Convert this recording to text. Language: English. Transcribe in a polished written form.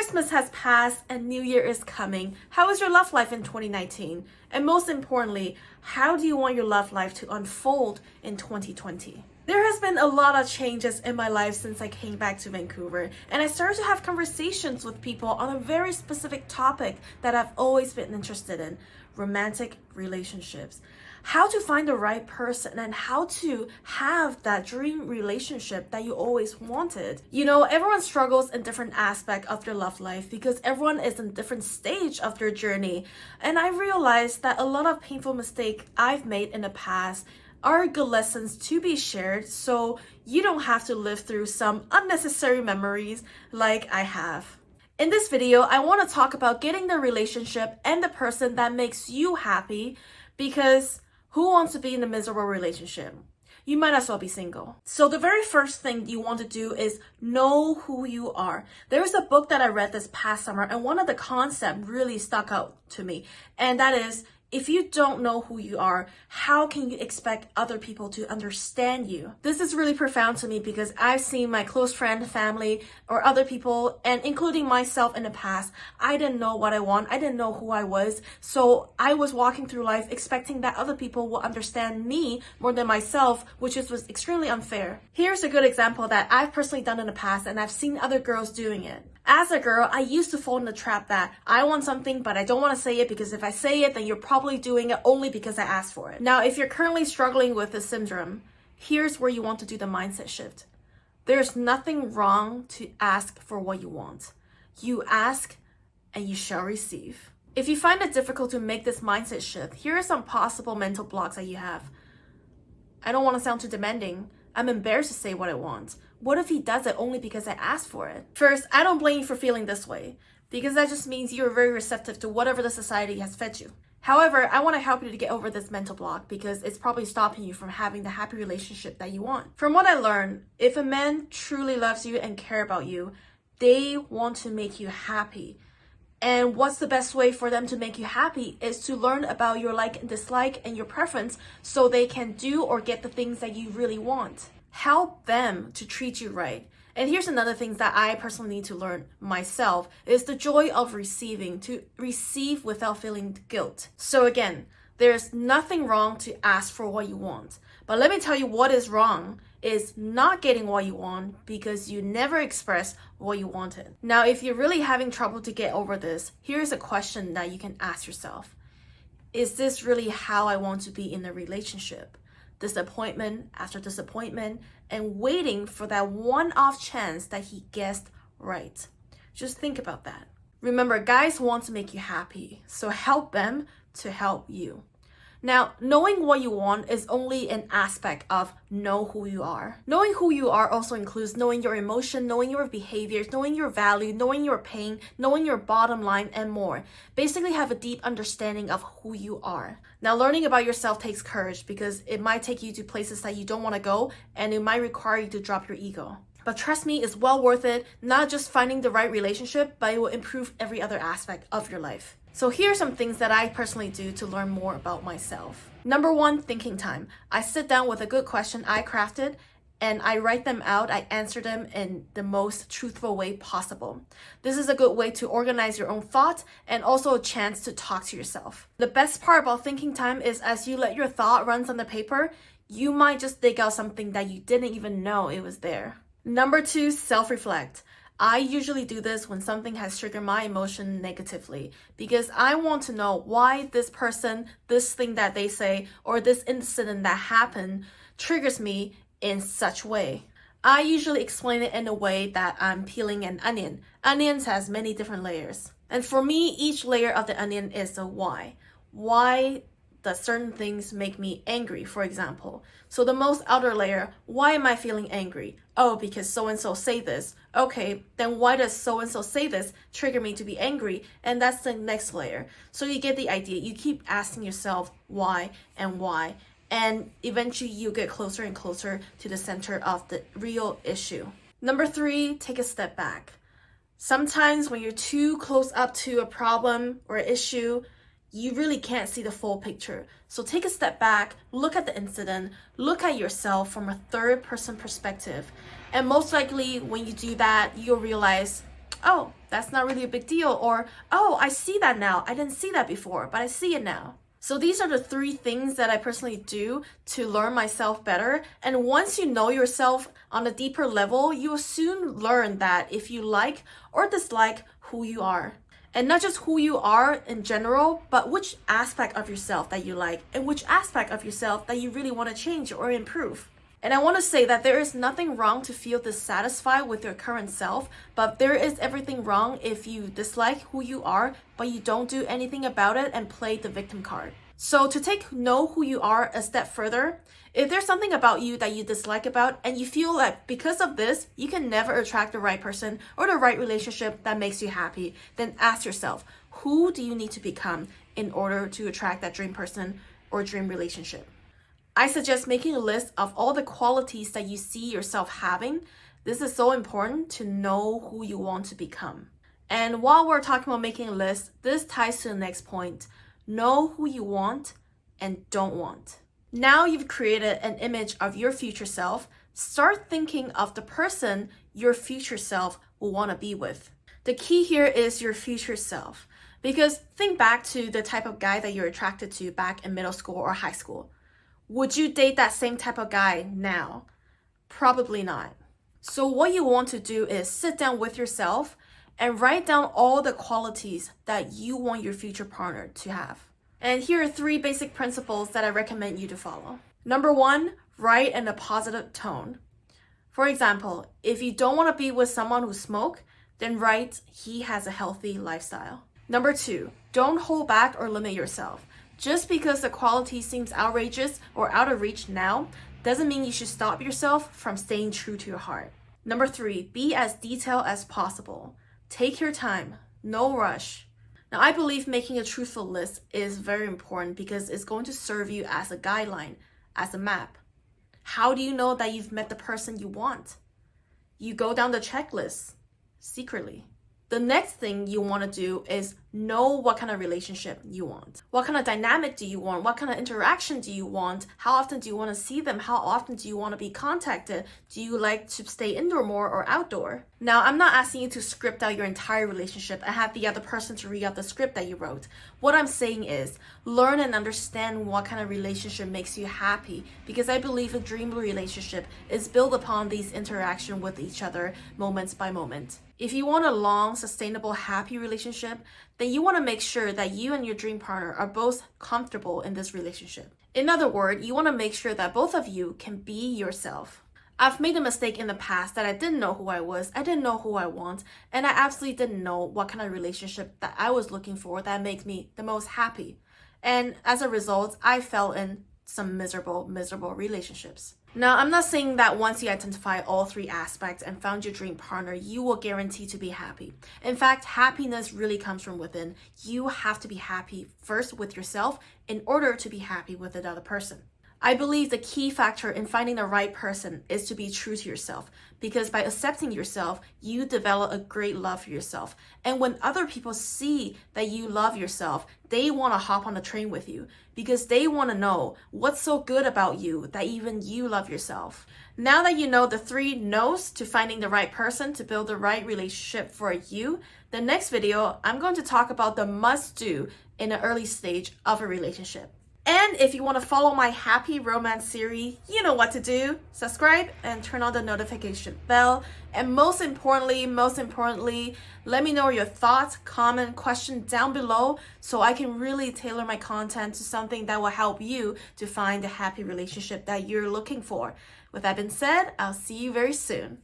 Christmas has passed and New Year is coming. How is your love life in 2019? And most importantly, how do you want your love life to unfold in 2020? There has been a lot of changes in my life since I came back to Vancouver, and I started to have conversations with people on a very specific topic that I've always been interested in: romantic relationships. How to find the right person and how to have that dream relationship that you always wanted. You know, everyone struggles in different aspects of their love life because everyone is in different stage of their journey. And I realized that a lot of painful mistakes I've made in the past are good lessons to be shared, so you don't have to live through some unnecessary memories like I have. In this video, I want to talk about getting the relationship and the person that makes you happy, because who wants to be in a miserable relationship? You might as well be single. So the very first thing you want to do is know who you are. There is a book that I read this past summer, and one of the concepts really stuck out to me, and that is, if you don't know who you are, how can you expect other people to understand you? This is really profound to me because I've seen my close friend, family, or other people, and including myself in the past, I didn't know what I want. I didn't know who I was. So I was walking through life expecting that other people will understand me more than myself, which was extremely unfair. Here's a good example that I've personally done in the past, and I've seen other girls doing it. As a girl, I used to fall in the trap that I want something, but I don't want to say it because if I say it, then you're probably doing it only because I asked for it. Now, if you're currently struggling with this syndrome, here's where you want to do the mindset shift. There's nothing wrong to ask for what you want. You ask and you shall receive. If you find it difficult to make this mindset shift, here are some possible mental blocks that you have. I don't want to sound too demanding. I'm embarrassed to say what I want. What if he does it only because I asked for it? First, I don't blame you for feeling this way, because that just means you're very receptive to whatever the society has fed you. However, I want to help you to get over this mental block because it's probably stopping you from having the happy relationship that you want. From what I learned, if a man truly loves you and cares about you, they want to make you happy. And what's the best way for them to make you happy is to learn about your like and dislike and your preference so they can do or get the things that you really want. Help them to treat you right. And here's another thing that I personally need to learn myself is the joy of receiving, to receive without feeling guilt. So again, there's nothing wrong to ask for what you want. But let me tell you what is wrong is not getting what you want because you never expressed what you wanted. Now, if you're really having trouble to get over this, here's a question that you can ask yourself. Is this really how I want to be in a relationship? Disappointment after disappointment, and waiting for that one-off chance that he guessed right. Just think about that. Remember, guys want to make you happy, so help them to help you. Now, knowing what you want is only an aspect of know who you are. Knowing who you are also includes knowing your emotion, knowing your behaviors, knowing your value, knowing your pain, knowing your bottom line, and more. Basically, have a deep understanding of who you are. Now, learning about yourself takes courage because it might take you to places that you don't want to go, and it might require you to drop your ego. But trust me, it's well worth it, not just finding the right relationship, but it will improve every other aspect of your life. So here are some things that I personally do to learn more about myself. Number one, thinking time. I sit down with a good question I crafted and I write them out. I answer them in the most truthful way possible. This is a good way to organize your own thoughts and also a chance to talk to yourself. The best part about thinking time is as you let your thought runs on the paper, you might just dig out something that you didn't even know it was there. Number two, self-reflect. I usually do this when something has triggered my emotion negatively because I want to know why this person, this thing that they say, or this incident that happened triggers me in such way. I usually explain it in a way that I'm peeling an onion. Onions has many different layers. And for me, each layer of the onion is a why. Why does certain things make me angry, for example? So the most outer layer, why am I feeling angry? Oh, because so-and-so say this. Okay, then why does so-and-so say this trigger me to be angry? And that's the next layer. So you get the idea. You keep asking yourself why and why. And eventually you get closer and closer to the center of the real issue. Number three, take a step back. Sometimes when you're too close up to a problem or issue, you really can't see the full picture. So take a step back, look at the incident, look at yourself from a third person perspective. And most likely when you do that, you'll realize oh, that's not really a big deal, or oh, I see that now. I didn't see that before, but I see it now. So these are the 3 things that I personally do to learn myself better. And once you know yourself on a deeper level, you will soon learn that if you like or dislike who you are. And not just who you are in general, but which aspect of yourself that you like and which aspect of yourself that you really want to change or improve. And I want to say that there is nothing wrong to feel dissatisfied with your current self, but there is everything wrong if you dislike who you are, but you don't do anything about it and play the victim card. So to take know who you are a step further, if there's something about you that you dislike about and you feel like because of this, you can never attract the right person or the right relationship that makes you happy, then ask yourself, who do you need to become in order to attract that dream person or dream relationship? I suggest making a list of all the qualities that you see yourself having. This is so important to know who you want to become. And while we're talking about making a list, this ties to the next point. Know who you want and don't want. Now you've created an image of your future self, start thinking of the person your future self will want to be with. The key here is your future self. Because think back to the type of guy that you're attracted to back in middle school or high school. Would you date that same type of guy now? Probably not. So what you want to do is sit down with yourself and write down all the qualities that you want your future partner to have. And here are 3 basic principles that I recommend you to follow. Number 1, write in a positive tone. For example, if you don't want to be with someone who smokes, then write, he has a healthy lifestyle. Number 2, don't hold back or limit yourself. Just because the quality seems outrageous or out of reach now, doesn't mean you should stop yourself from staying true to your heart. Number 3, be as detailed as possible. Take your time, no rush. Now, I believe making a truthful list is very important because it's going to serve you as a guideline, as a map. How do you know that you've met the person you want? You go down the checklist secretly. The next thing you want to do is know what kind of relationship you want. What kind of dynamic do you want? What kind of interaction do you want? How often do you want to see them? How often do you want to be contacted? Do you like to stay indoor more or outdoor? Now, I'm not asking you to script out your entire relationship and have the other person to read out the script that you wrote. What I'm saying is learn and understand what kind of relationship makes you happy, because I believe a dream relationship is built upon these interactions with each other moments by moment. If you want a long, sustainable, happy relationship, then you want to make sure that you and your dream partner are both comfortable in this relationship. In other words, you want to make sure that both of you can be yourself. I've made a mistake in the past that I didn't know who I was, I didn't know who I want, and I absolutely didn't know what kind of relationship that I was looking for that makes me the most happy. And as a result, I fell in some miserable relationships. Now, I'm not saying that once you identify all 3 aspects and found your dream partner, you will guarantee to be happy. In fact, happiness really comes from within. You have to be happy first with yourself in order to be happy with another person. I believe the key factor in finding the right person is to be true to yourself, because by accepting yourself, you develop a great love for yourself. And when other people see that you love yourself, they want to hop on the train with you because they want to know what's so good about you that even you love yourself. Now that you know the 3 no's to finding the right person to build the right relationship for you, the next video, I'm going to talk about the must-do in the early stage of a relationship. And if you want to follow my happy romance series, you know what to do. Subscribe and turn on the notification bell. And most importantly, let me know your thoughts, comment, question down below so I can really tailor my content to something that will help you to find the happy relationship that you're looking for. With that being said, I'll see you very soon.